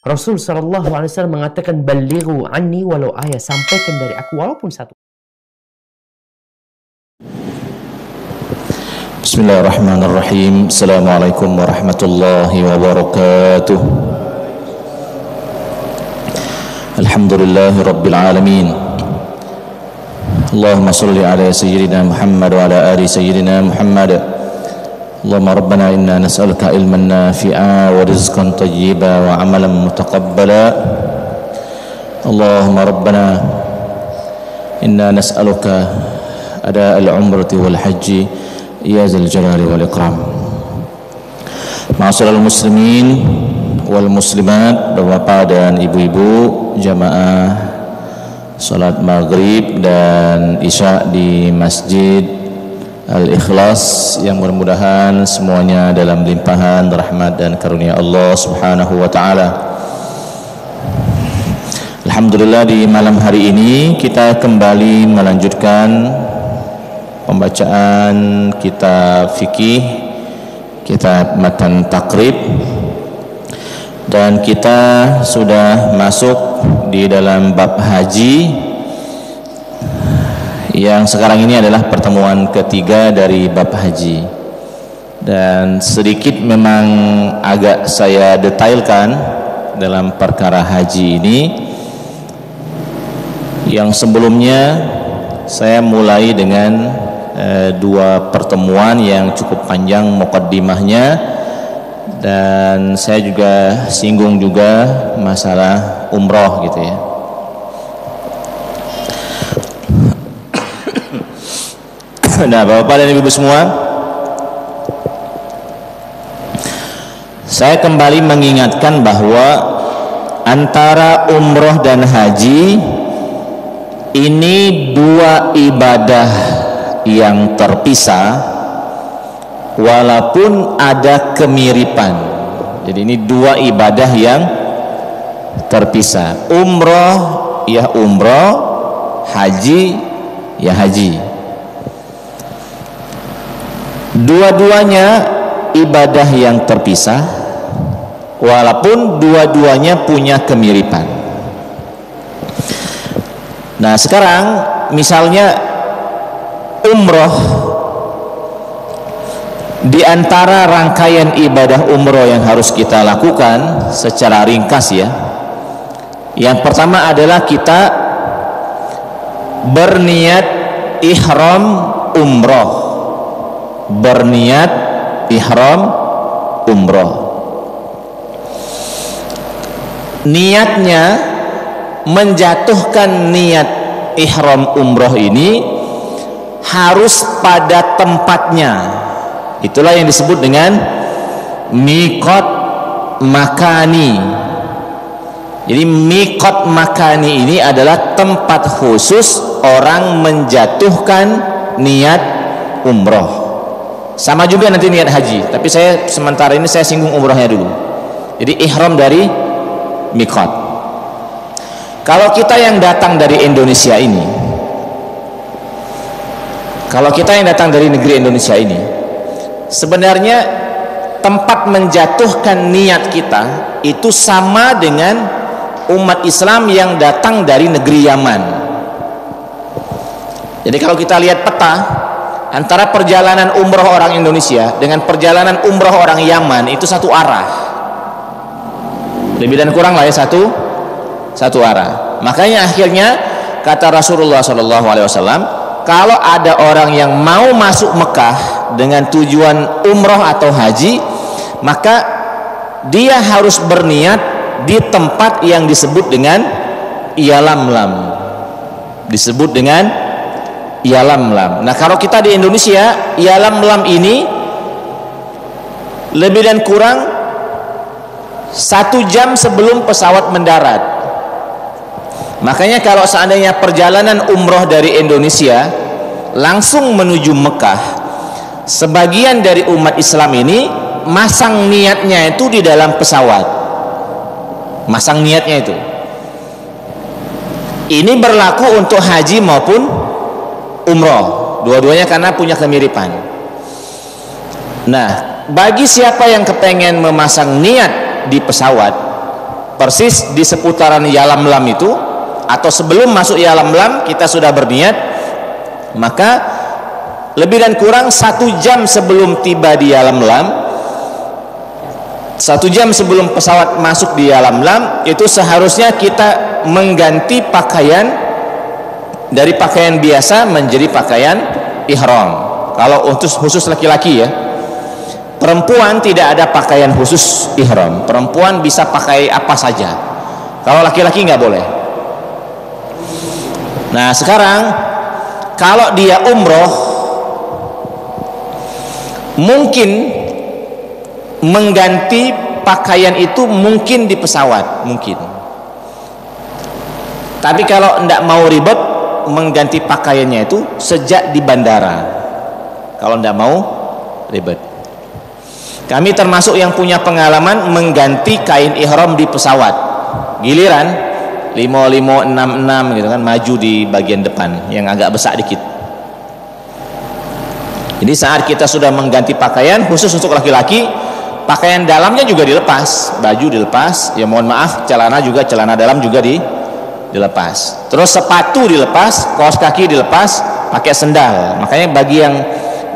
Rasul Shallallahu Alaihi Wasallam mengatakan, "Balighu anni walau ayat," sampaikan dari aku walaupun satu. Bismillahirrahmanirrahim. Assalamualaikum warahmatullahi wabarakatuh. Alhamdulillahi rabbil alamin. Allahumma salli ala sayyidina Muhammad wa ala ali sayyidina Muhammad. Allahumma rabbana inna nas'aluka ilman nafi'a wa rizqan tayyiba wa amalan mutaqabbala. Allahumma rabbana inna nas'aluka ada al-umrati wal haji ya zal jalali wal ikram. Ma'asyiral muslimin wal muslimat, bapak-bapak dan ibu-ibu jamaah salat maghrib dan isya di Masjid Al-Ikhlas, yang mudah-mudahan semuanya dalam limpahan rahmat dan karunia Allah Subhanahu wa taala. Alhamdulillah, di malam hari ini kita kembali melanjutkan pembacaan kitab fikih, kitab Matan Taqrib, dan kita sudah masuk di dalam bab haji, yang sekarang ini adalah pertemuan ketiga dari bab haji. Dan sedikit memang agak saya detailkan dalam perkara haji ini. Yang sebelumnya saya mulai dengan dua pertemuan yang cukup panjang muqaddimahnya, dan saya juga singgung juga masalah umroh gitu ya. Nah, bapak dan ibu semua, saya kembali mengingatkan bahwa antara umroh dan haji ini dua ibadah yang terpisah walaupun ada kemiripan. Jadi ini dua ibadah yang terpisah. Umroh ya umroh, haji ya haji. Dua-duanya ibadah yang terpisah walaupun dua-duanya punya kemiripan. Nah, sekarang misalnya umroh, di antara rangkaian ibadah umroh yang harus kita lakukan secara ringkas ya, yang pertama adalah kita berniat ihram umroh. Berniat ihram umroh. Niatnya, menjatuhkan niat ihram umroh ini harus pada tempatnya. Itulah yang disebut dengan miqat makani. Jadi miqat makani ini adalah tempat khusus orang menjatuhkan niat umroh. Sama juga nanti niat haji, tapi saya sementara ini saya singgung umrohnya dulu. Jadi ihram dari miqat. Kalau kita yang datang dari Indonesia ini, kalau kita yang datang dari negeri Indonesia ini, sebenarnya tempat menjatuhkan niat kita itu sama dengan umat Islam yang datang dari negeri Yaman. Jadi kalau kita lihat peta antara perjalanan umroh orang Indonesia dengan perjalanan umroh orang Yaman, itu satu arah, lebih dan kurang lah ya, satu arah. Makanya akhirnya kata Rasulullah SAW, kalau ada orang yang mau masuk Mekah dengan tujuan umroh atau haji, maka dia harus berniat di tempat yang disebut dengan Yalamlam, disebut dengan Yalamlam. Nah, kalau kita di Indonesia, Yalamlam ini lebih dan kurang 1 jam sebelum pesawat mendarat. Makanya kalau seandainya perjalanan umroh dari Indonesia langsung menuju Mekah, sebagian dari umat Islam ini masang niatnya itu di dalam pesawat. Masang niatnya itu. Ini berlaku untuk haji maupun umroh, dua-duanya karena punya kemiripan. Nah, bagi siapa yang kepengen memasang niat di pesawat, persis di seputaran Yalamlam itu, atau sebelum masuk Yalamlam kita sudah berniat, maka lebih dan kurang 1 jam sebelum tiba di Yalamlam, 1 jam sebelum pesawat masuk di Yalamlam, itu seharusnya kita mengganti pakaian dari pakaian biasa menjadi pakaian ihram. Kalau untuk khusus laki-laki ya, perempuan tidak ada pakaian khusus ihram, perempuan bisa pakai apa saja, kalau laki-laki nggak boleh. Nah sekarang kalau dia umroh, mungkin mengganti pakaian itu mungkin di pesawat, mungkin. Tapi kalau tidak mau ribet, mengganti pakaiannya itu sejak di bandara, kalau tidak mau ribet. Kami termasuk yang punya pengalaman mengganti kain ihram di pesawat, giliran 5566 gitu kan, maju di bagian depan yang agak besar dikit. Jadi saat kita sudah mengganti pakaian khusus untuk laki-laki, pakaian dalamnya juga dilepas, baju dilepas, ya mohon maaf, celana juga, celana dalam juga dilepas, terus sepatu dilepas, kaos kaki dilepas, pakai sendal. Makanya bagi yang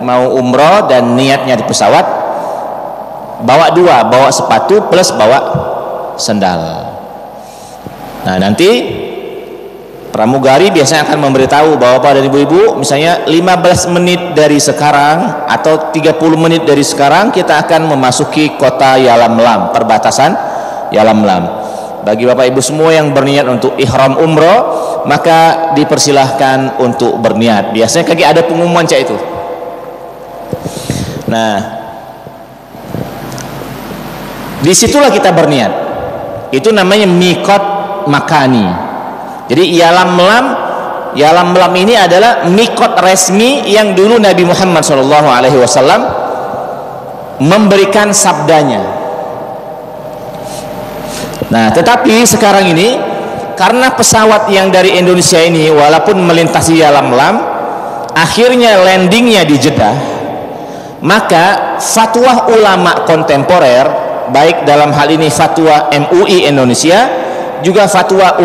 mau umroh dan niatnya di pesawat, bawa 2, bawa sepatu plus bawa sendal. Nah nanti pramugari biasanya akan memberitahu bapak dan ibu-ibu, misalnya 15 menit dari sekarang atau 30 menit dari sekarang kita akan memasuki kota Yalamlam, perbatasan Yalamlam. Bagi bapak ibu semua yang berniat untuk ihram umroh, maka dipersilahkan untuk berniat. Biasanya kaki ada pengumuman cak itu. Nah disitulah kita berniat, itu namanya miqat makani. Jadi Yalamlam ini adalah miqat resmi yang dulu Nabi Muhammad SAW memberikan sabdanya. Nah tetapi sekarang ini karena pesawat yang dari Indonesia ini walaupun melintasi Yalamlam akhirnya landingnya di Jeddah, maka fatwa ulama kontemporer, baik dalam hal ini fatwa MUI Indonesia, juga fatwa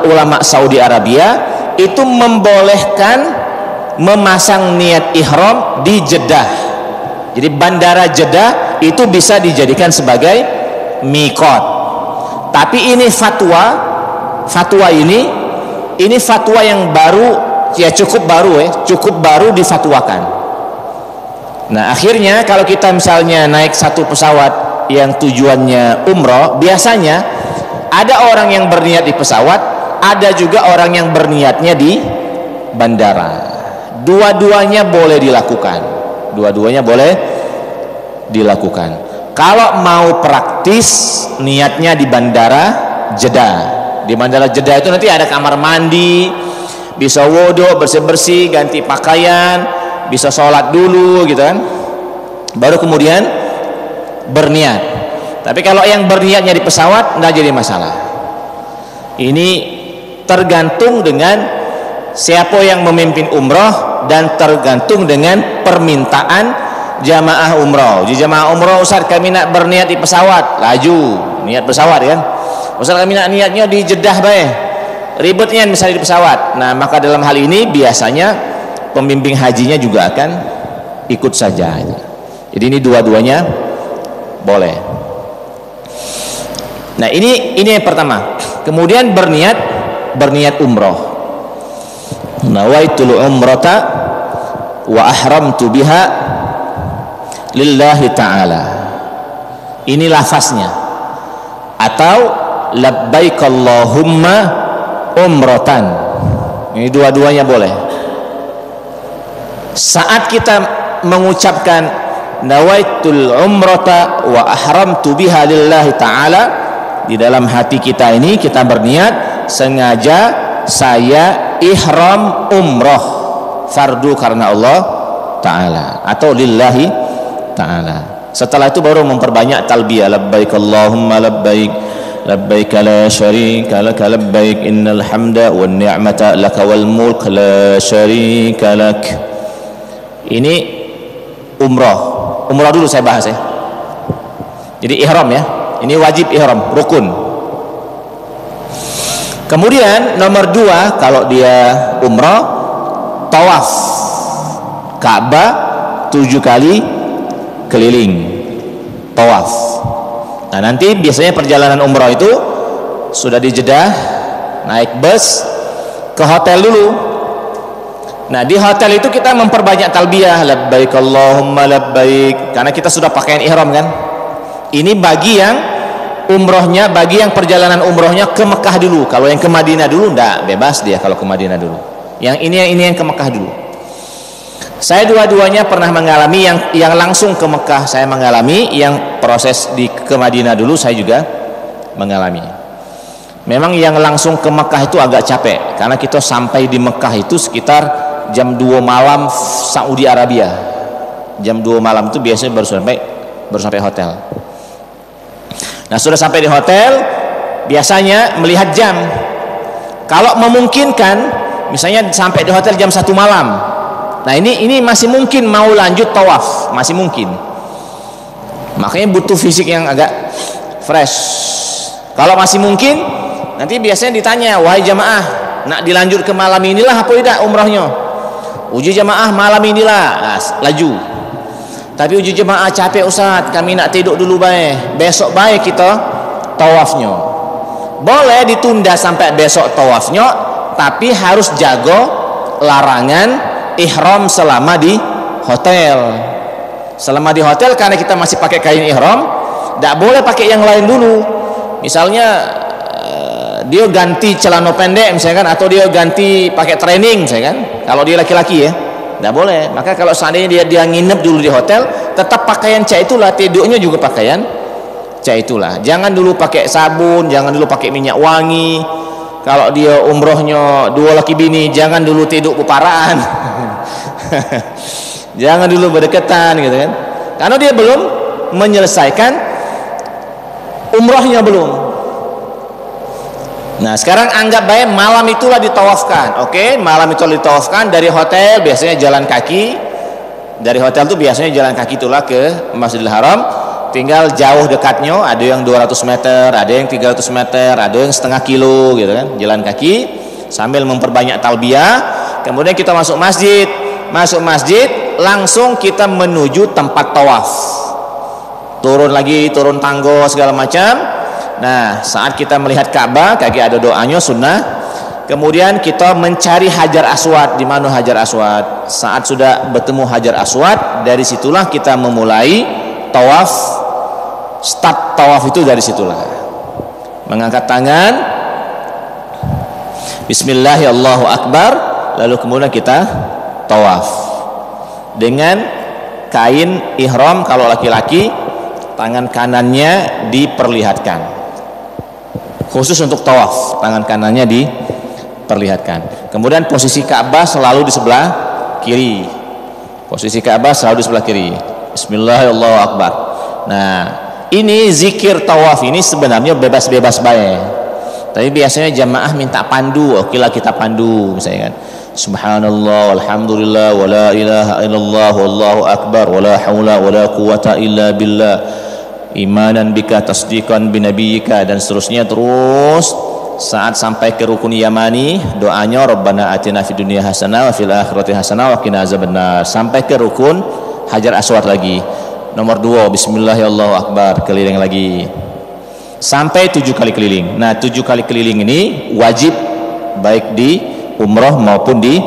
ulama Saudi Arabia, itu membolehkan memasang niat ihram di Jeddah. Jadi bandara Jeddah itu bisa dijadikan sebagai miqat. Tapi ini fatwa ini fatwa yang baru, ya cukup baru difatwakan. Nah akhirnya kalau kita misalnya naik satu pesawat yang tujuannya umroh, biasanya ada orang yang berniat di pesawat, ada juga orang yang berniatnya di bandara. Dua-duanya boleh dilakukan. Kalau mau praktis, niatnya di bandara Jeddah. Di bandara Jeddah itu nanti ada kamar mandi, bisa wudu, bersih-bersih, ganti pakaian, bisa sholat dulu gitu kan, baru kemudian berniat. Tapi kalau yang berniatnya di pesawat tidak jadi masalah. Ini tergantung dengan siapa yang memimpin umroh dan tergantung dengan permintaan jamaah umroh. Di jamaah umroh, Ustaz kami nak berniat di pesawat, laju niat pesawat kan. Ustaz kami nak niatnya di Jeddah baik, ribetnya misalnya di pesawat. Nah maka dalam hal ini biasanya pembimbing hajinya juga akan ikut saja. Jadi ini dua-duanya boleh. Nah ini yang pertama. Kemudian berniat umroh. Nawaitul umrata wa ahramtu biha lillahi ta'ala. Ini lafaznya. Atau labbaik Allahumma umratan. Ini dua-duanya boleh. Saat kita mengucapkan nawaitul umrata wa ahramtu biha lillahi ta'ala, di dalam hati kita ini kita berniat sengaja saya ihram umroh fardu karena Allah ta'ala atau lillahi ta'ala. Setelah itu baru memperbanyak talbiyah, labbaik Allahumma labbaik labbaik la syarika laka labbaik innal hamda wan ni'mata laka wal mulk la syarika lak. Ini umrah dulu saya bahas ya. Jadi ihram ya, ini wajib ihram, rukun. Kemudian nomor 2, kalau dia umroh, tawaf Ka'bah 7 kali keliling, tawaf. Nah, nanti biasanya perjalanan umroh itu sudah di Jeddah, naik bus ke hotel dulu. Nah, di hotel itu kita memperbanyak talbiyah, labbaik Allahumma labbaik, karena kita sudah pakaian ihram kan. Ini bagi yang umrohnya, bagi yang perjalanan umrohnya ke Mekah dulu. Kalau yang ke Madinah dulu enggak, bebas dia kalau ke Madinah dulu. Yang ini yang ke Mekah dulu. Saya dua-duanya pernah mengalami, yang langsung ke Mekah saya mengalami, yang proses ke Madinah dulu saya juga mengalami. Memang yang langsung ke Mekah itu agak capek, karena kita sampai di Mekah itu sekitar jam 2 malam Saudi Arabia. Jam 2 malam itu biasanya baru sampai hotel. Nah, sudah sampai di hotel, biasanya melihat jam. Kalau memungkinkan, misalnya sampai di hotel jam 1 malam. Nah, ini masih mungkin mau lanjut tawaf, masih mungkin. Makanya butuh fisik yang agak fresh. Kalau masih mungkin, nanti biasanya ditanya, wahai jamaah, nak dilanjut ke malam inilah apa tidak umrahnya? Uji jamaah malam inilah, nah, laju. Tapi uji jemaah capek Ustaz, kami nak tidur dulu baik. Besok baik kita tawafnya. Boleh ditunda sampai besok tawafnya, tapi harus jaga larangan ihram selama di hotel. Selama di hotel, karena kita masih pakai kain ihram, tidak boleh pakai yang lain dulu. Misalnya dia ganti celana pendek misalkan, atau dia ganti pakai training misalkan. Kalau dia laki-laki ya, tidak boleh. Maka kalau seandainya dia nginep dulu di hotel, tetap pakaian cak itulah, tidurnya juga pakaian cak itulah. Jangan dulu pakai sabun, jangan dulu pakai minyak wangi. Kalau dia umrohnya 2 laki bini, jangan dulu tidur beparaan. Jangan dulu berdekatan gitu kan, karena dia belum menyelesaikan umrohnya belum. Nah, sekarang anggap baik malam itulah ditawafkan. Oke, malam itu ditawafkan dari hotel, biasanya jalan kaki. Dari hotel itu biasanya jalan kaki itulah ke Masjidil Haram. Tinggal jauh dekatnya, ada yang 200 meter, ada yang 300 meter, ada yang setengah kilo gitu kan. Jalan kaki sambil memperbanyak talbiyah. Kemudian kita masuk masjid. Masuk masjid, langsung kita menuju tempat tawaf. Turun lagi, turun tangga segala macam. Nah, saat kita melihat Ka'bah, kaki ada doanya sunnah. Kemudian kita mencari Hajar Aswad. Di mana Hajar Aswad? Saat sudah bertemu Hajar Aswad, dari situlah kita memulai tawaf. Start tawaf itu dari situlah. Mengangkat tangan, Bismillah, Allahu Akbar, lalu kemudian kita tawaf dengan kain ihram. Kalau laki-laki, tangan kanannya diperlihatkan. Khusus untuk tawaf, tangan kanannya diperlihatkan. Kemudian posisi Ka'bah selalu di sebelah kiri. Posisi Ka'bah selalu di sebelah kiri. Bismillahirrahmanirrahim. Nah, ini zikir tawaf ini sebenarnya bebas-bebas baik. Tapi biasanya jamaah minta pandu, okelah kita pandu misalnya kan. Subhanallah, alhamdulillah, wa la ilaha illallah, wallahu akbar, wa la haula wa la quwata illa billah. Imanan bika tasdiqan binabiyika, dan seterusnya. Terus saat sampai ke rukun yamani, doanya Rabbana atina fid dunya hasanah wa fil akhirati hasanah wa qina azabannar. Sampai ke rukun Hajar Aswad lagi, nomor 2, Bismillahirrahmanirrahim, Akbar, keliling lagi sampai 7 kali keliling. Nah, 7 kali keliling ini wajib baik di umroh maupun di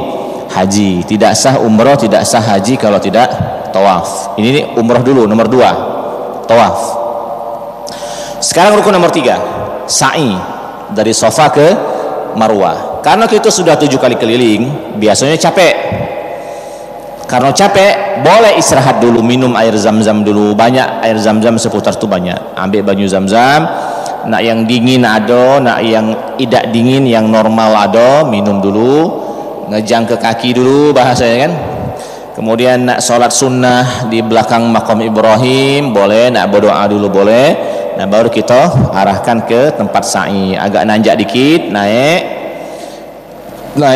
haji. Tidak sah umroh, tidak sah haji kalau tidak tawaf. Ini umroh dulu, nomor 2 tawaf. Sekarang rukun nomor 3, sa'i dari Safa ke Marwah. Karena kita sudah 7 kali keliling, biasanya capek. Karena capek, boleh istirahat dulu, minum air zam-zam dulu. Banyak air zam-zam seputar itu banyak. Ambil banyu zam-zam. Nak yang dingin ada, nak yang tidak dingin, yang normal ada, minum dulu. Ngejang ke kaki dulu bahasanya kan. Kemudian nak sholat sunnah di belakang makam Ibrahim boleh, nak berdoa dulu boleh. Nah, baru kita arahkan ke tempat sa'i. Agak nanjak dikit, naik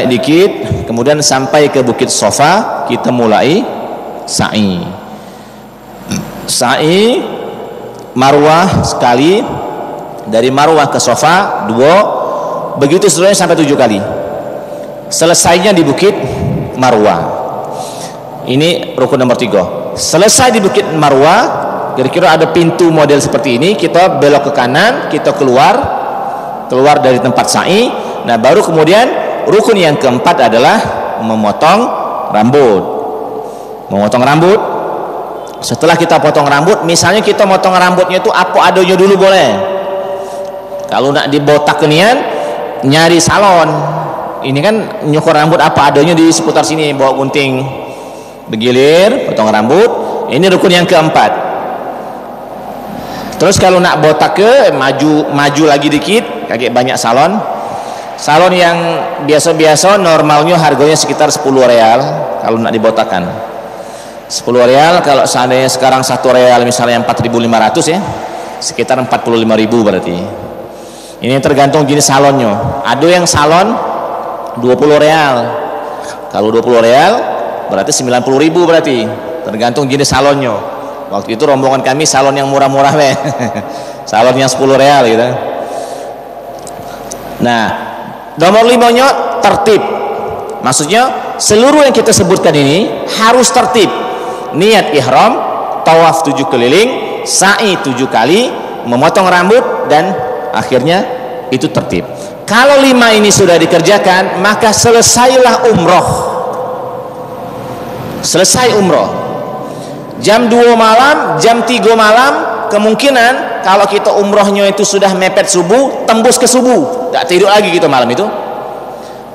dikit, kemudian sampai ke Bukit Safa, kita mulai sa'i. Sa'i Marwah sekali, dari Marwah ke Safa 2, begitu seterusnya sampai 7 kali. Selesainya di Bukit Marwah. Ini rukun nomor 3. Selesai di Bukit Marwah, kira-kira ada pintu model seperti ini, kita belok ke kanan, kita keluar dari tempat sa'i. Nah, baru kemudian rukun yang keempat adalah memotong rambut. Setelah kita potong rambut, misalnya kita motong rambutnya itu apa adanya dulu boleh. Kalau nak dibotak kenian, nyari salon. Ini kan nyukur rambut apa adanya di seputar sini, bawa gunting, bergilir, potong rambut. Ini rukun yang keempat. Terus kalau nak botak ke maju lagi dikit, kayak banyak salon. Salon yang biasa-biasa normalnya harganya sekitar 10 real kalau nak dibotakan. 10 real, kalau seandainya sekarang 1 real misalnya 4.500 ya, sekitar 45.000 berarti. Ini tergantung jenis salonnya. Ada yang salon 20 real. Kalau 20 real berarti 90.000 berarti. Tergantung jenis salonnya. Waktu itu rombongan kami salon yang murah-murah weh. Salon yang 10 real gitu. Nah, nomor 5-nya tertib. Maksudnya seluruh yang kita sebutkan ini harus tertib. Niat ihram, tawaf 7 keliling, sa'i 7 kali, memotong rambut, dan akhirnya itu tertib. Kalau 5 ini sudah dikerjakan, maka selesailah umroh. Selesai umroh. Jam 2 malam, jam 3 malam, kemungkinan kalau kita umrohnya itu sudah mepet subuh, tembus ke subuh, tak tidur lagi kita malam itu.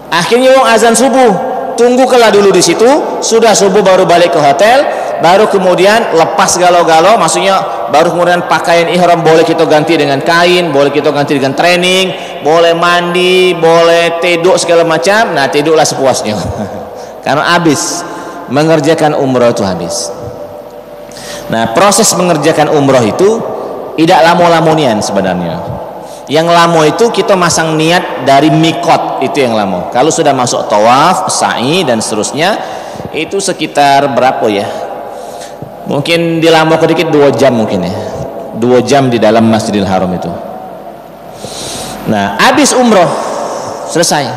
Akhirnya wong azan subuh, tunggu kala dulu di situ, sudah subuh baru balik ke hotel, baru kemudian lepas galau-galau, maksudnya baru kemudian pakaian ihram boleh kita ganti dengan kain, boleh kita ganti dengan training, boleh mandi, boleh tidur segala macam. Nah, tidurlah sepuasnya. Karena habis mengerjakan umroh itu habis. Nah, proses mengerjakan umroh itu tidak lama-lamonian sebenarnya. Yang lama itu kita masang niat dari mikot, itu yang lama. Kalau sudah masuk tawaf, sa'i dan seterusnya, itu sekitar berapa ya? Mungkin dilama sedikit 2 jam mungkin ya. 2 jam di dalam Masjidil Haram itu. Nah, habis umroh selesai.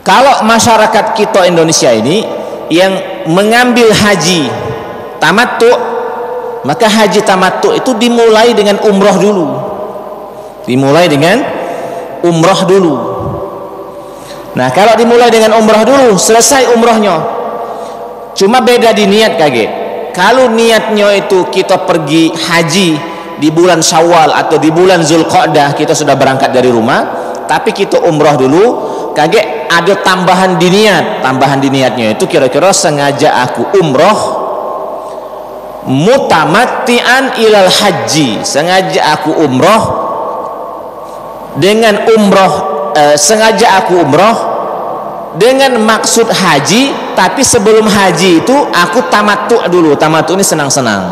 Kalau masyarakat kita Indonesia ini yang mengambil haji tamattu, maka haji tamattu itu dimulai dengan umroh dulu. Dimulai dengan umroh dulu. Nah, kalau dimulai dengan umroh dulu, selesai umrohnya. Cuma beda di niat kaget. Kalau niatnya itu kita pergi haji di bulan Syawal atau di bulan Zulqa'dah, kita sudah berangkat dari rumah, tapi kita umroh dulu, kaget ada tambahan di niat. Tambahan di niatnya itu kira-kira sengaja aku umroh mutamatti'an ilal haji, sengaja aku umroh dengan umroh sengaja aku umroh dengan maksud haji, tapi sebelum haji itu aku tamattu dulu. Tamattu ini senang-senang,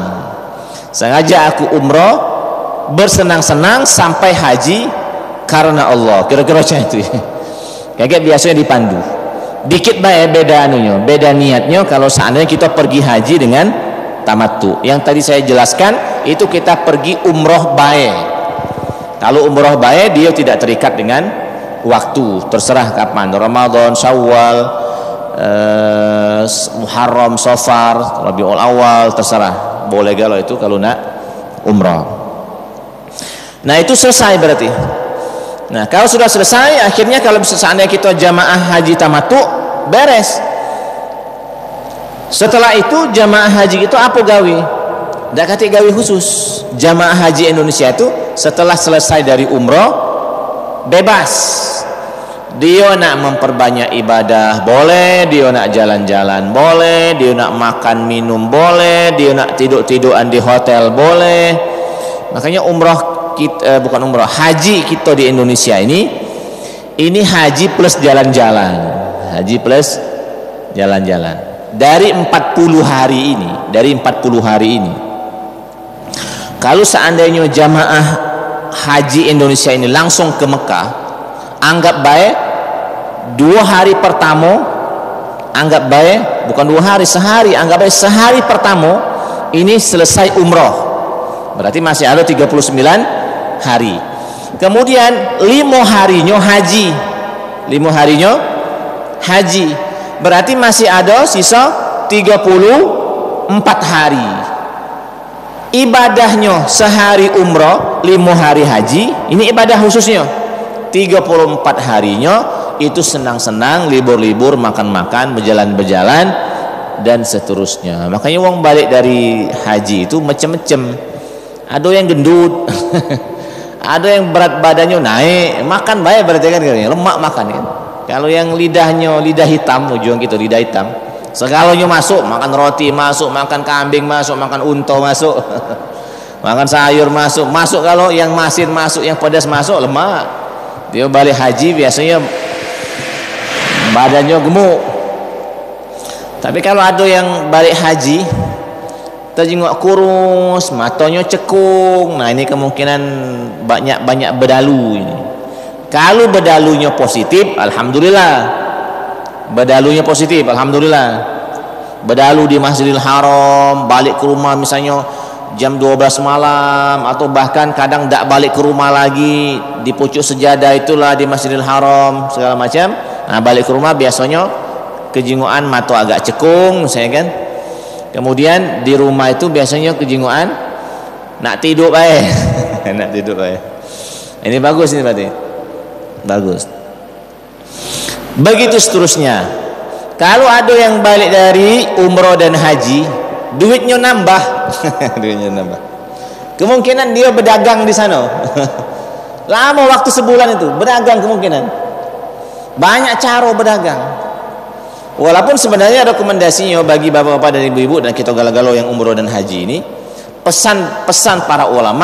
sengaja aku umroh bersenang-senang sampai haji karena Allah, kira-kira macam itu. Kayak biasanya dipandu dikit bae, beda anunya, beda niatnya. Kalau seandainya kita pergi haji dengan tamattu, yang tadi saya jelaskan itu kita pergi umroh bae. Kalau umroh bae dia tidak terikat dengan waktu, terserah kapan, Ramadan, Syawal, Muharram, Safar, Rabiul Awal, terserah, boleh galau itu kalau nak umroh. Nah, itu selesai berarti. Nah, kalau sudah selesai, akhirnya kalau seandainya kita jamaah haji tamattu, beres. Setelah itu jamaah haji itu apa gawe? Ndak kate gawe khusus. Jamaah haji Indonesia itu setelah selesai dari umroh bebas. Dia nak memperbanyak ibadah boleh, dia nak jalan-jalan boleh, dia nak makan minum boleh, dia nak tidur-tiduran di hotel boleh. Makanya umroh kita, bukan umroh, haji kita di Indonesia ini haji plus jalan-jalan. Haji plus jalan-jalan. Dari 40 hari ini, kalau seandainya jamaah haji Indonesia ini langsung ke Mekah, anggap baik 2 hari pertama, anggap baik bukan 2 hari, sehari, anggap baik sehari pertama ini selesai umroh, berarti masih ada 39 hari. Kemudian 5 harinya haji. 5 harinya haji. Berarti masih ada sisa 34 hari. Ibadahnya sehari umroh, 5 hari haji. Ini ibadah khususnya. 34 harinya itu senang-senang, libur-libur, makan-makan, berjalan-berjalan dan seterusnya. Makanya wong balik dari haji itu macam-macam. Ada yang gendut, ada yang berat badannya naik, makan baik berarti kan, lemak makan kan. Kalau yang lidahnya lidah hitam, ujung gitu lidah hitam, segalanya masuk, makan roti masuk, makan kambing masuk, makan unta masuk, makan sayur masuk, masuk. Kalau yang masin masuk, yang pedas masuk, lemak. Dia balik haji biasanya badannya gemuk. Tapi kalau ada yang balik haji terjenguk kurus, matanya cekung, nah ini kemungkinan banyak bedalu ini. Kalau bedalunya positif, alhamdulillah. Bedalunya positif, alhamdulillah. Bedalu di Masjidil Haram, balik ke rumah misalnya jam 12 malam, atau bahkan kadang tak balik ke rumah lagi, di pucuk sejadah itulah di Masjidil Haram segala macam. Nah, balik ke rumah biasanya kejinguan mata agak cekung misalnya kan. Kemudian di rumah itu biasanya kejinguan nak tidur baik. Nak tidur baik. Ini bagus, ini berarti bagus. Begitu seterusnya. Kalau ada yang balik dari umroh dan haji, duitnya nambah. Duitnya nambah. Kemungkinan dia berdagang di sana. Lama waktu sebulan itu berdagang, kemungkinan banyak cara berdagang. Walaupun sebenarnya rekomendasinya bagi bapak-bapak dan ibu-ibu dan kita galau-galau yang umroh dan haji ini, pesan para ulama,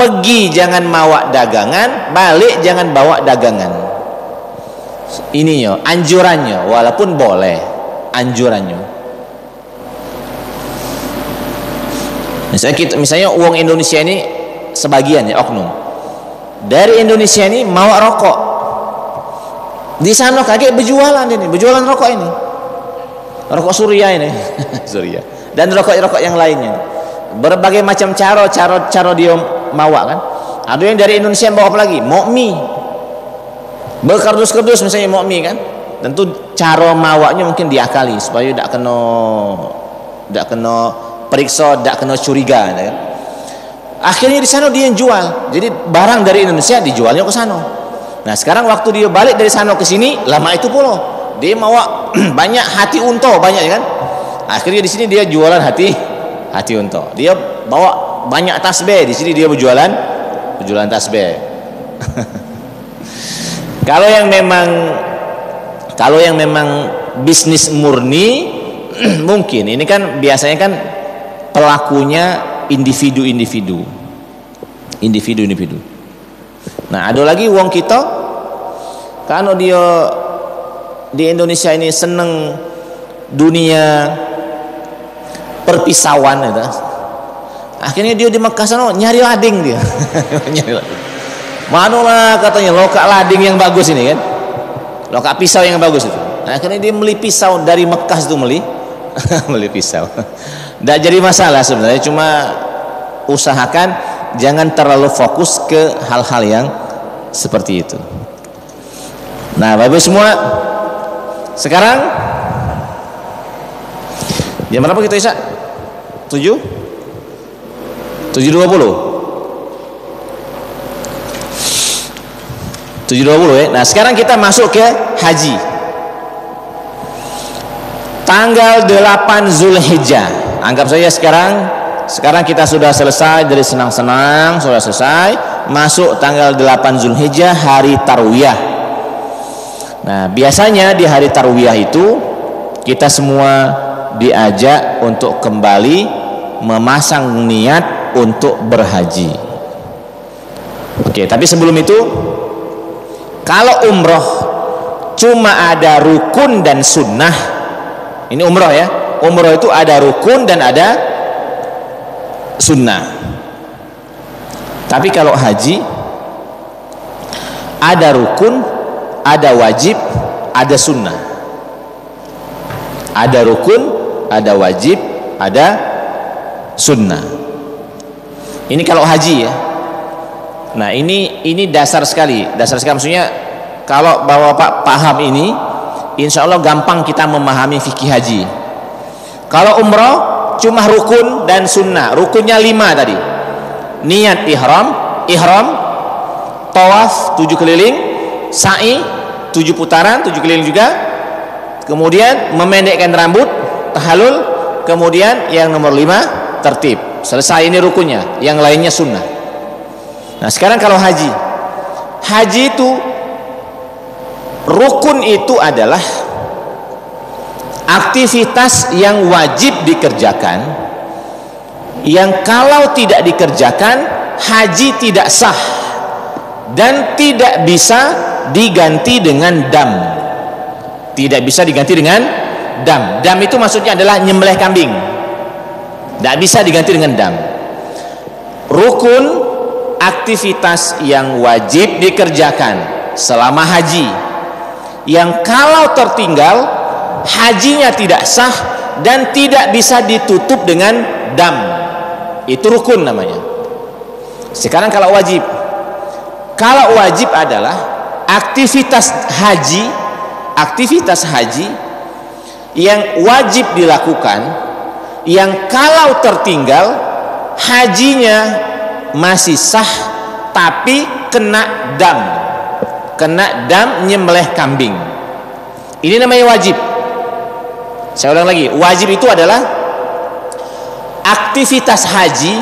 pergi jangan bawa dagangan, balik jangan bawa dagangan. Ininya anjurannya, walaupun boleh anjurannya. Misalnya uang Indonesia ini sebagian ya oknum dari Indonesia ini mau rokok, di sana kaget berjualan ini, berjualan rokok ini, rokok Surya ini, Surya, dan rokok yang lainnya, berbagai macam cara dia mawa kan. Ada yang dari Indonesia bawa apa lagi, mokmi, berkardus-kardus misalnya mokmi kan. Tentu cara mawanya mungkin diakali supaya tidak kena periksa, tidak kena curiga kan? Akhirnya di sana dia yang jual, jadi barang dari Indonesia dijualnya ke sana. Nah sekarang waktu dia balik dari sana ke sini, lama itu pula dia bawa banyak hati unta, banyak kan. Akhirnya di sini dia jualan hati unta. Dia bawa banyak tasbih, di sini dia berjualan tasbih. Kalau yang memang bisnis murni, mungkin ini kan biasanya kan pelakunya individu. Nah ada lagi uang kita, kalau dia di Indonesia ini seneng dunia perpisauan itu, akhirnya dia di Mekah sana nyari lading dia. Nyari lading. Manalah katanya lokak lading yang bagus ini kan, lokak pisau yang bagus itu. Nah, akhirnya dia beli pisau dari Mekah itu beli pisau. Tidak jadi masalah sebenarnya, cuma usahakan jangan terlalu fokus ke hal-hal yang seperti itu. Nah, Bapak semua, sekarang jam berapa kita Isya? 7:20 ya. Nah, sekarang kita masuk ke haji. Tanggal 8 Zulhijjah. Anggap saja sekarang kita sudah selesai dari senang-senang, sudah selesai, masuk tanggal 8 Zulhijjah, hari Tarwiyah. Nah, biasanya di hari Tarwiyah itu kita semua diajak untuk kembali memasang niat untuk berhaji. Oke, tapi sebelum itu, kalau umroh cuma ada rukun dan sunnah, ini umroh ya, umroh itu ada rukun dan ada sunnah. Tapi kalau haji ada rukun, ada wajib, ada sunnah. Ada rukun, ada wajib, ada sunnah. Ini kalau haji ya. Nah, ini dasar sekali maksudnya kalau Bapak paham ini, insya Allah gampang kita memahami fikih haji. Kalau umroh cuma rukun dan sunnah. Rukunnya 5 tadi. Niat ihram, tawaf 7 keliling, sa'i 7 putaran, 7 keliling juga. Kemudian memendekkan rambut, tahallul, kemudian yang nomor 5 tertib. Selesai, ini rukunnya, yang lainnya sunnah. Nah, sekarang kalau haji itu rukun itu adalah aktivitas yang wajib dikerjakan, yang kalau tidak dikerjakan haji tidak sah dan tidak bisa diganti dengan dam. Tidak bisa diganti dengan dam. Dam itu maksudnya adalah nyembelih kambing. Tidak bisa diganti dengan dam. Rukun aktivitas yang wajib dikerjakan selama haji, yang kalau tertinggal hajinya tidak sah dan tidak bisa ditutup dengan dam. Itu rukun namanya. Sekarang kalau wajib adalah aktivitas haji yang wajib dilakukan, yang kalau tertinggal hajinya masih sah tapi kena dam nyembelih kambing. Ini namanya wajib. Saya ulang lagi, wajib itu adalah aktivitas haji,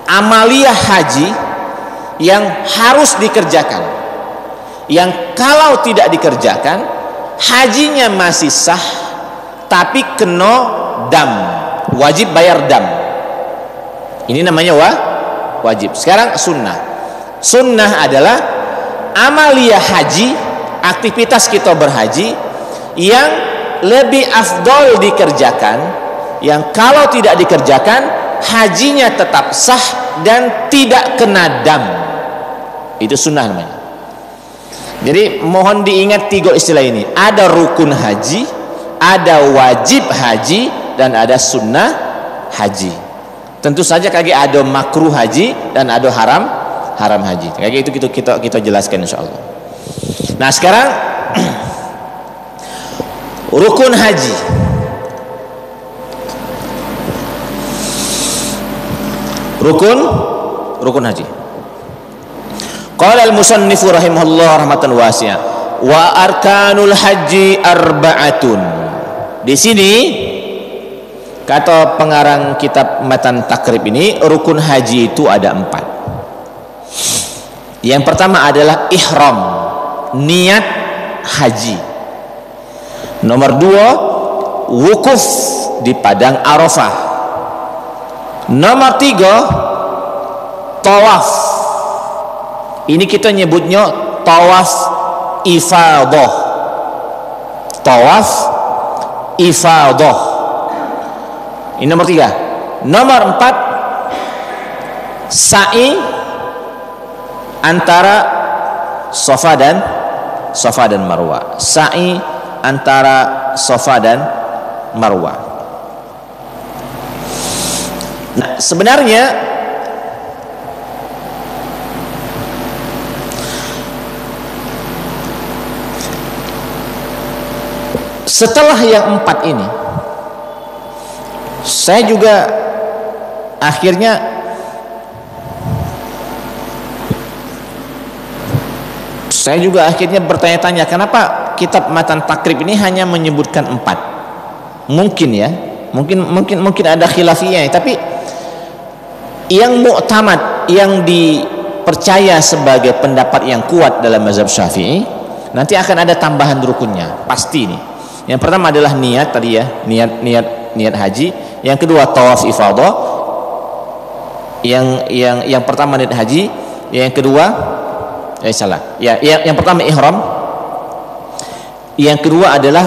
amaliyah haji yang harus dikerjakan, yang kalau tidak dikerjakan hajinya masih sah tapi kena dam, wajib bayar dam. Ini namanya wajib. Sekarang sunnah adalah amaliyah haji, aktivitas kita berhaji yang lebih afdol dikerjakan, yang kalau tidak dikerjakan hajinya tetap sah dan tidak kena dam. Itu sunnah namanya. Jadi mohon diingat 3 istilah ini. Ada rukun haji, ada wajib haji, dan ada sunnah haji. Tentu saja kayak ada makruh haji dan ada haram haji. Kayak itu kita jelaskan insyaallah. Nah, sekarang rukun haji. Rukun haji. Qala al-musannifu rahimahullah rahmatan wasi'ah, wa arkanul haji arba'atun. Di sini kata pengarang kitab Matan Takrib ini, rukun haji itu ada 4. Yang pertama adalah ihram, niat haji. Nomor 2, wukuf di padang Arafah. Nomor 3, tawaf. Ini kita nyebutnya tawaf ifadah. Tawaf ifadah. Ini nomor 3. Nomor 4, sa'i antara Safa dan Marwah. Sa'i antara Safa dan Marwah. Nah, sebenarnya setelah yang 4 ini, saya juga akhirnya bertanya-tanya, kenapa kitab Matan Takrib ini hanya menyebutkan 4? Mungkin ya, mungkin ada khilafiyah, tapi yang mu'tamad, yang dipercaya sebagai pendapat yang kuat dalam mazhab Syafi'i, nanti akan ada tambahan rukunnya, pasti ini. Yang pertama adalah niat tadi ya, niat haji. Yang kedua tawaf ifadah. Yang pertama niat haji, yang kedua yang pertama ihram, yang kedua adalah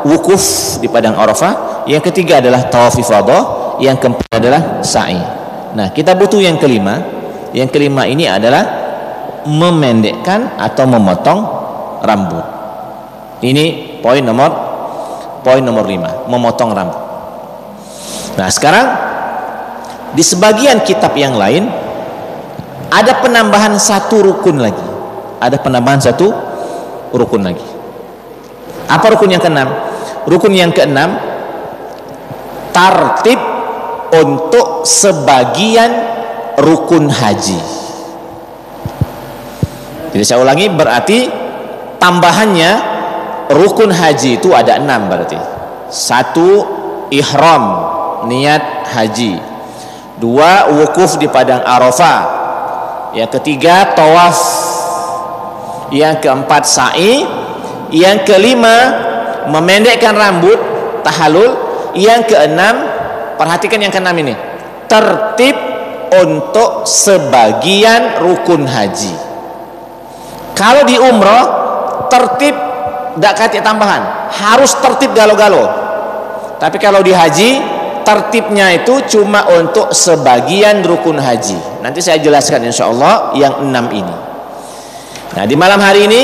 wukuf di padang Arafah, yang ketiga adalah tawaf ifadah, yang keempat adalah sa'i. Nah, kita butuh yang kelima. Yang kelima ini adalah memendekkan atau memotong rambut. Ini poin nomor 5, memotong rambut. Nah, sekarang di sebagian kitab yang lain ada penambahan satu rukun lagi. Ada penambahan satu rukun lagi. Apa rukun yang keenam? Rukun yang keenam, tartib untuk sebagian rukun haji. Jadi saya ulangi, berarti tambahannya rukun haji itu ada 6 berarti. 1, ihram, niat haji. 2, wukuf di padang Arafah. Yang ketiga, tawaf. Yang keempat, sa'i. Yang kelima, memendekkan rambut, tahallul. Yang keenam, perhatikan yang keenam ini, tertib untuk sebagian rukun haji. Kalau di umroh tertib gak kasih tambahan, harus tertib galo-galo. Tapi kalau di haji tertibnya itu cuma untuk sebagian rukun haji. Nanti saya jelaskan insya Allah yang 6 ini. Nah, di malam hari ini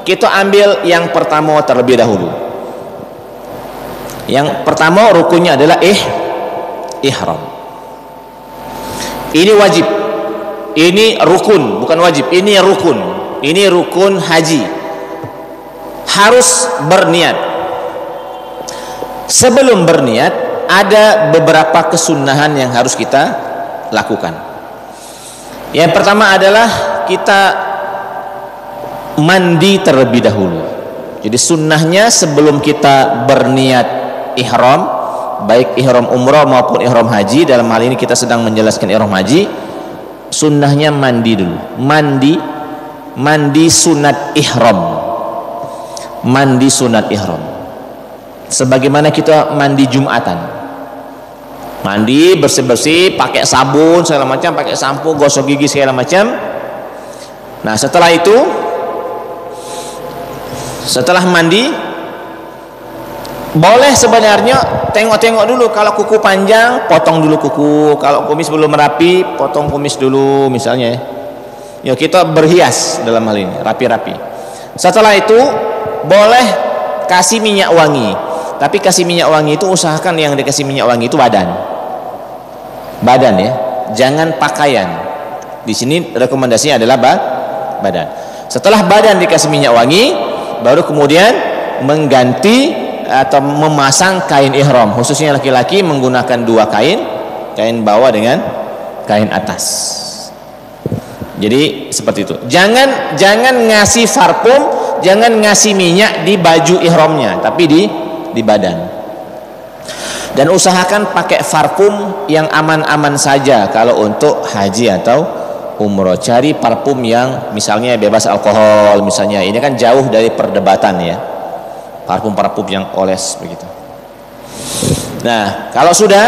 kita ambil yang pertama terlebih dahulu. Yang pertama rukunnya adalah ihram. Ini wajib. Ini rukun, bukan wajib. Ini rukun. Ini rukun haji. Harus berniat. Sebelum berniat ada beberapa kesunahan yang harus kita lakukan. Yang pertama adalah kita mandi terlebih dahulu. Jadi sunnahnya sebelum kita berniat ihram, baik ihram umrah maupun ihram haji, dalam hal ini kita sedang menjelaskan ihram haji, sunnahnya mandi dulu. Mandi sunat ihram. Mandi sunat ihram. Sebagaimana kita mandi Jumatan. Mandi bersih-bersih, pakai sabun segala macam, pakai sampo, gosok gigi segala macam. Nah, setelah itu, setelah mandi, boleh sebenarnya tengok-tengok dulu. Kalau kuku panjang, potong dulu kuku. Kalau kumis belum rapi, potong kumis dulu misalnya. Ya, kita berhias dalam hal ini, rapi-rapi. Setelah itu boleh kasih minyak wangi. Tapi kasih minyak wangi itu usahakan yang dikasih minyak wangi itu badan. Badan ya, jangan pakaian. Di sini rekomendasinya adalah badan. Setelah badan dikasih minyak wangi, baru kemudian mengganti atau memasang kain ihram. Khususnya laki-laki menggunakan 2 kain, kain bawah dengan kain atas. Jadi seperti itu. Jangan ngasih parfum, jangan ngasih minyak di baju ihramnya, tapi di badan. Dan usahakan pakai parfum yang aman-aman saja kalau untuk haji atau umroh. Cari parfum yang misalnya bebas alkohol misalnya. Ini kan jauh dari perdebatan ya. Parfum-parfum yang oles begitu. Nah, kalau sudah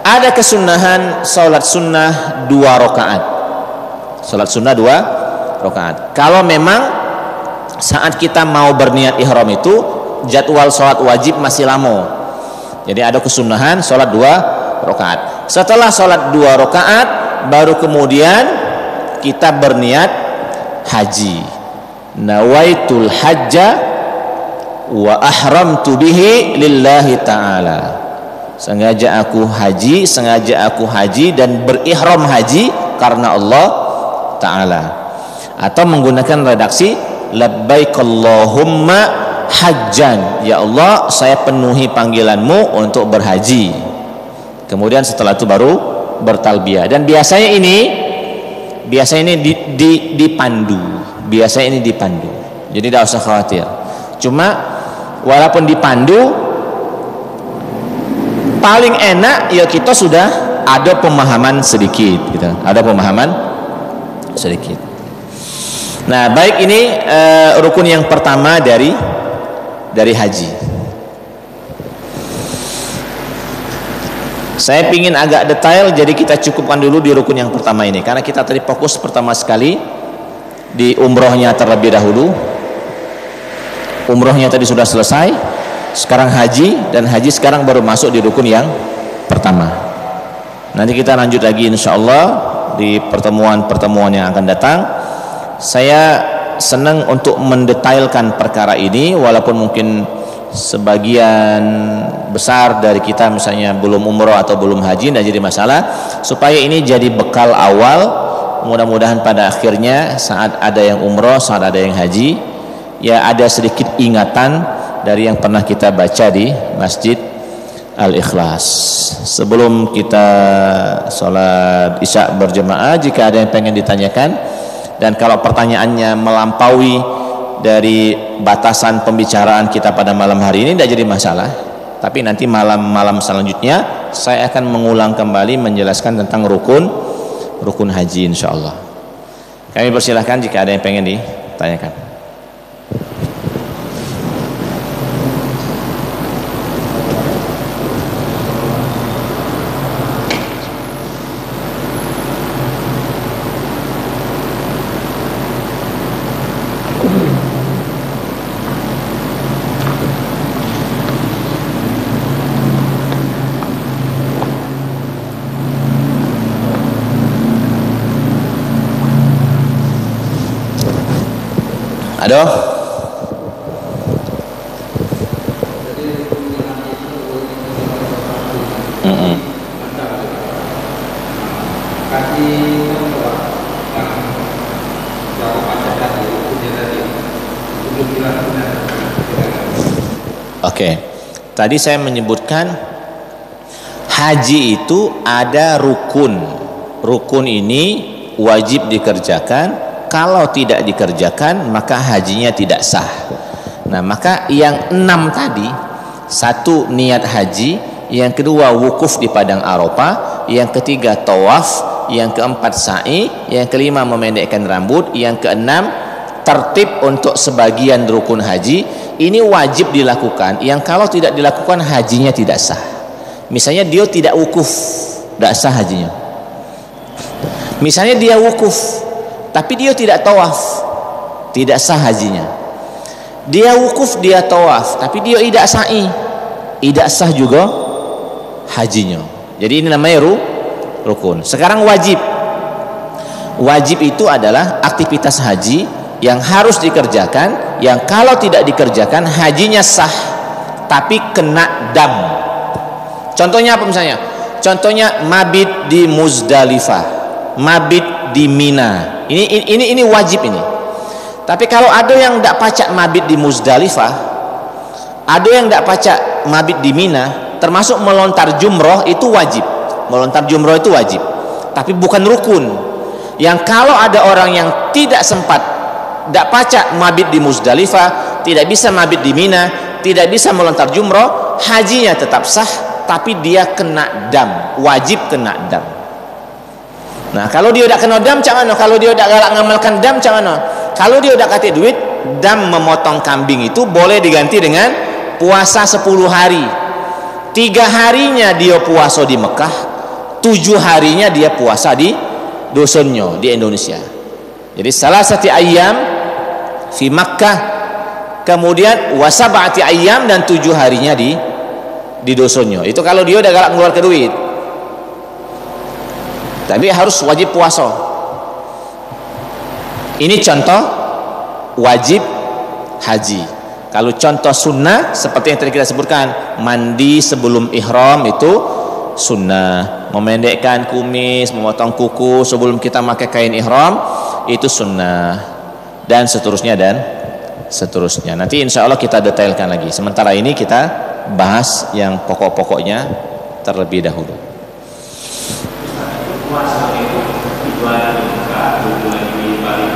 ada kesunahan salat sunnah 2 rakaat. Salat sunnah 2 rakaat. Kalau memang saat kita mau berniat ihram itu jadwal salat wajib masih lama. Jadi ada kesunahan salat 2 rakaat. Setelah salat 2 rakaat baru kemudian kita berniat haji. Nawaitul hajja wa ahramtu bihi lillahi ta'ala. Sengaja aku haji dan berihram haji karena Allah ta'ala. Atau menggunakan redaksi labbaik Allahumma hajjan, ya Allah saya penuhi panggilanmu untuk berhaji. Kemudian setelah itu baru bertalbiyah. Dan biasanya ini dipandu. Biasanya ini dipandu. Jadi tidak usah khawatir. Cuma walaupun dipandu, paling enak ya kita sudah ada pemahaman sedikit gitu. Ada pemahaman sedikit. Nah, baik, ini rukun yang pertama dari haji. Saya ingin agak detail, jadi kita cukupkan dulu di rukun yang pertama ini karena kita tadi fokus pertama sekali di umrohnya terlebih dahulu. Umrohnya tadi sudah selesai, sekarang haji, dan haji sekarang baru masuk di rukun yang pertama. Nanti kita lanjut lagi insya Allah di pertemuan-pertemuan yang akan datang. Saya senang untuk mendetailkan perkara ini walaupun mungkin sebagian besar dari kita misalnya belum umroh atau belum haji, tidak jadi masalah, supaya ini jadi bekal awal. Mudah-mudahan pada akhirnya saat ada yang umroh, saat ada yang haji, ya ada sedikit ingatan dari yang pernah kita baca di Masjid Al-Ikhlas. Sebelum kita sholat isya berjemaah, jika ada yang pengen ditanyakan, dan kalau pertanyaannya melampaui dari batasan pembicaraan kita pada malam hari ini, tidak jadi masalah. Tapi nanti malam-malam selanjutnya saya akan mengulang kembali menjelaskan tentang rukun haji, insyaallah. Kami persilahkan jika ada yang pengen ditanyakan. Aduh. Oke. Tadi saya menyebutkan haji itu ada rukun. Rukun ini wajib dikerjakan. Kalau tidak dikerjakan maka hajinya tidak sah. Nah, maka yang 6 tadi, 1 niat haji, yang kedua wukuf di padang Arafah, yang ketiga tawaf, yang keempat sa'i, yang kelima memendekkan rambut, yang keenam tertib untuk sebagian rukun haji. Ini wajib dilakukan, yang kalau tidak dilakukan hajinya tidak sah. Misalnya dia tidak wukuf, tidak sah hajinya. Misalnya dia wukuf tapi dia tidak tawaf, tidak sah hajinya. Dia wukuf, dia tawaf, tapi dia tidak sa'i, tidak sah juga hajinya. Jadi ini namanya rukun. Sekarang wajib. Wajib itu adalah aktivitas haji yang harus dikerjakan, yang kalau tidak dikerjakan hajinya sah tapi kena dam. Contohnya apa misalnya? Contohnya mabit di Muzdalifah, mabit di Mina. Ini wajib ini. Tapi kalau ada yang tidak pacak mabit di Muzdalifah, ada yang tidak pacak mabit di Mina, termasuk melontar jumroh itu wajib. Melontar jumroh itu wajib, tapi bukan rukun. Yang kalau ada orang yang tidak sempat, tidak pacak mabit di Muzdalifah, tidak bisa mabit di Mina, tidak bisa melontar jumroh, hajinya tetap sah, tapi dia kena dam, wajib kena dam. Nah, kalau dia udah kena dam, macam mana? Kalau dia udah galak ngamalkan dam, macam mana? Kalau dia udah kasih duit, dam memotong kambing itu boleh diganti dengan puasa 10 hari. 3 harinya dia puasa di Mekah, 7 harinya dia puasa di dusunnya di Indonesia. Jadi salah satu ayam di Makkah, kemudian wasabati ayam, dan 7 harinya di dusunnya. Itu kalau dia udah galak ngeluarkan duit. Tapi harus wajib puasa. Ini contoh wajib haji. Kalau contoh sunnah seperti yang tadi kita sebutkan, mandi sebelum ihram itu sunnah. Memendekkan kumis, memotong kuku sebelum kita pakai kain ihram itu sunnah. Dan seterusnya dan seterusnya. Nanti insya Allah kita detailkan lagi. Sementara ini kita bahas yang pokok-pokoknya terlebih dahulu. Puasa itu tujuan buka, tujuan ini balik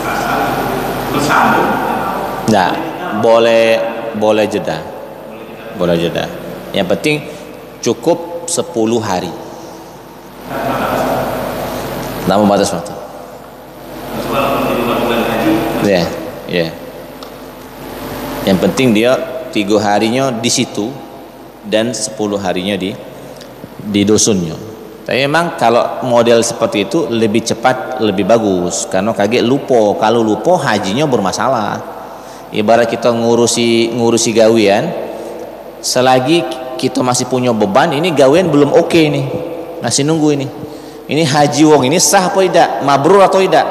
asal bersambung. Nah, boleh jeda. Boleh jeda. Yang penting cukup 10 hari. Nama batas waktu. Ya, ya. Yang penting dia 3 harinya di situ dan 10 harinya di dusunnya. Tapi memang kalau model seperti itu lebih cepat, lebih bagus, karena kaget lupa. Kalau lupa hajinya bermasalah. Ibarat kita ngurusi gawian, selagi kita masih punya beban, ini gawian belum oke nih, masih nunggu ini haji wong ini sah apa tidak, mabrur atau tidak,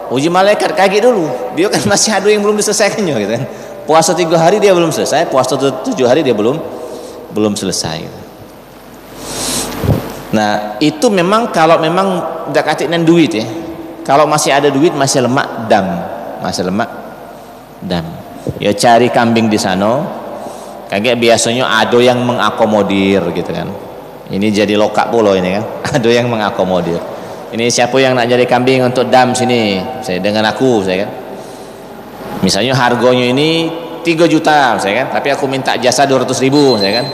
uji malaikat kaget dulu, dia kan masih ada yang belum diselesaikannya gitu kan. puasa 3 hari dia belum selesai, puasa 7 hari dia belum selesai. Nah itu memang kalau memang zakat dan duit ya, kalau masih ada duit masih lemak dam, ya cari kambing di sana, kayak biasanya ada yang mengakomodir gitu kan. Ini jadi lokak pula ini kan, ada yang mengakomodir. Ini siapa yang nak jadi kambing untuk dam sini, saya dengan aku saya kan. Misalnya harganya ini 3 juta saya kan, tapi aku minta jasa 200.000 saya kan.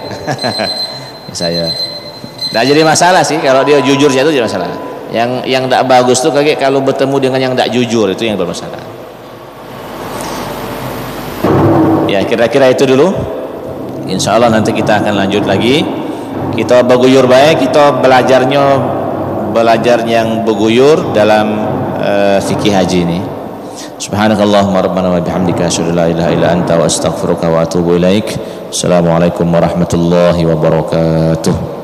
Saya tidak jadi masalah sih kalau dia jujur, itu jadi masalah. Yang tidak bagus tuh kayak kalau bertemu dengan yang tidak jujur, itu yang bermasalah. Ya kira-kira itu dulu. Insya Allah nanti kita akan lanjut lagi. Kita berguyur baik, kita belajar yang berguyur dalam fikih haji ini. Subhanakallahumma rabbana wa bihamdika asyhadu an la ilaha illa anta wa astaghfiruka wa atubu ilaik. Assalamualaikum warahmatullahi wabarakatuh.